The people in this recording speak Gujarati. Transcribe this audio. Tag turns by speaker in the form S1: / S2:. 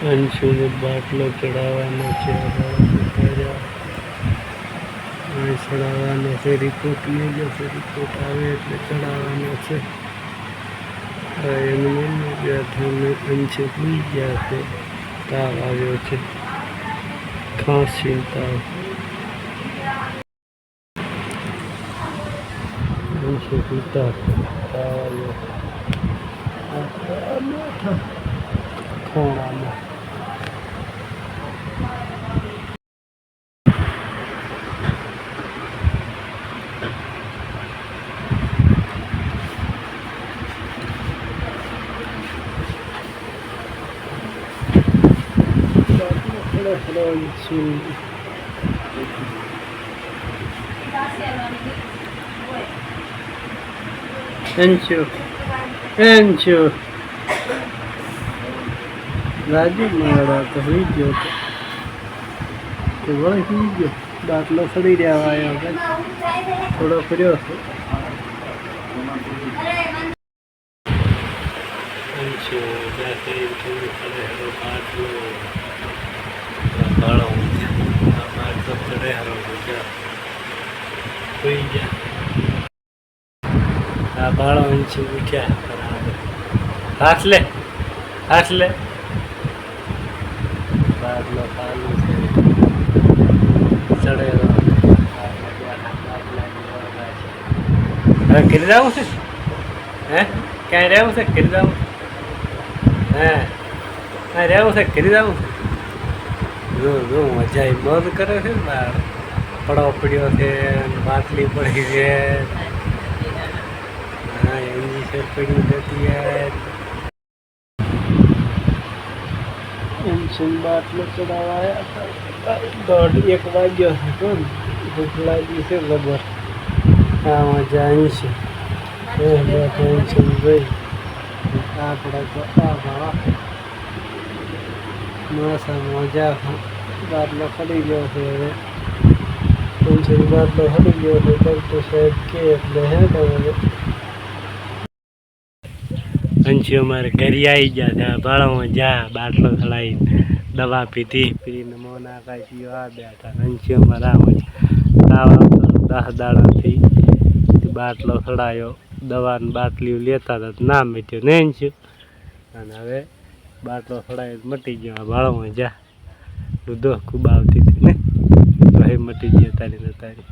S1: અંશુને બાટલો ચડાવવાનો છે. ચડાવવાનો છે. રિપોર્ટ લઈ જશે. રિપોર્ટ આવે એટલે ચડાવવાનો છે. એમને બેઠાને અંશે પી ગયા છે. તાવ આવ્યો છે. ખાંસી તાવ. અંશે પીતા તાવ આવ્યો ખોણામાં. અંશુ રાજુ મારા તો હોઈ ગયો તો વળી હોઈ ગયો. બાટલો સડી રહ્યા આવ્યો થોડો ફર્યો છે. અંશુ બાટલો ચડે હરો હોઈ ગયા. આ બાળો અંશુ ઉઠ્યા. હાથ લે બાટલો ચાલુ છે. ચડે હવે ઘરે જવું છે. હે ક્યાંય રહેવું છે? ઘરે જવું? હા રહેવું છે. ઘરે જવું છે. જો મજા મોજ કરે છે ને. બાર પડો પડ્યો છે. બાટલી પડી છે. હા એની છે પડી જતી યાર. બાટલો ચડાવવા 1:30 વાગ્યો છે. કોણ ભૂખ લાગી છે બબર. આ મજા અહીં છે. ભાઈ આપણે તો મસ્ત મજા. બાટલો ખડી ગયો છે. હવે બાટલો ખડી ગયો છે. ડૉક્ટર સાહેબ કે એટલે હે તમારે અંશુ અમારે ઘરે આવી ગયા છે. ભાડામાં જા બાટલો ચડાવી દવા પીને મોન આકાશીઓ આ બેઠા. અંશુ અમારે તાવ આવતો 10 દાડાથી બાટલો ચડાયો. દવાની બાટલીઓ લેતા હતા ના મટ્યો ને અંશુ. અને હવે બાટલો ચડાવી મટી ગયો. ભાડામાં જા દો ખૂબ આવતી હતી ને તો એ મટી ગયો તારી ને તારી.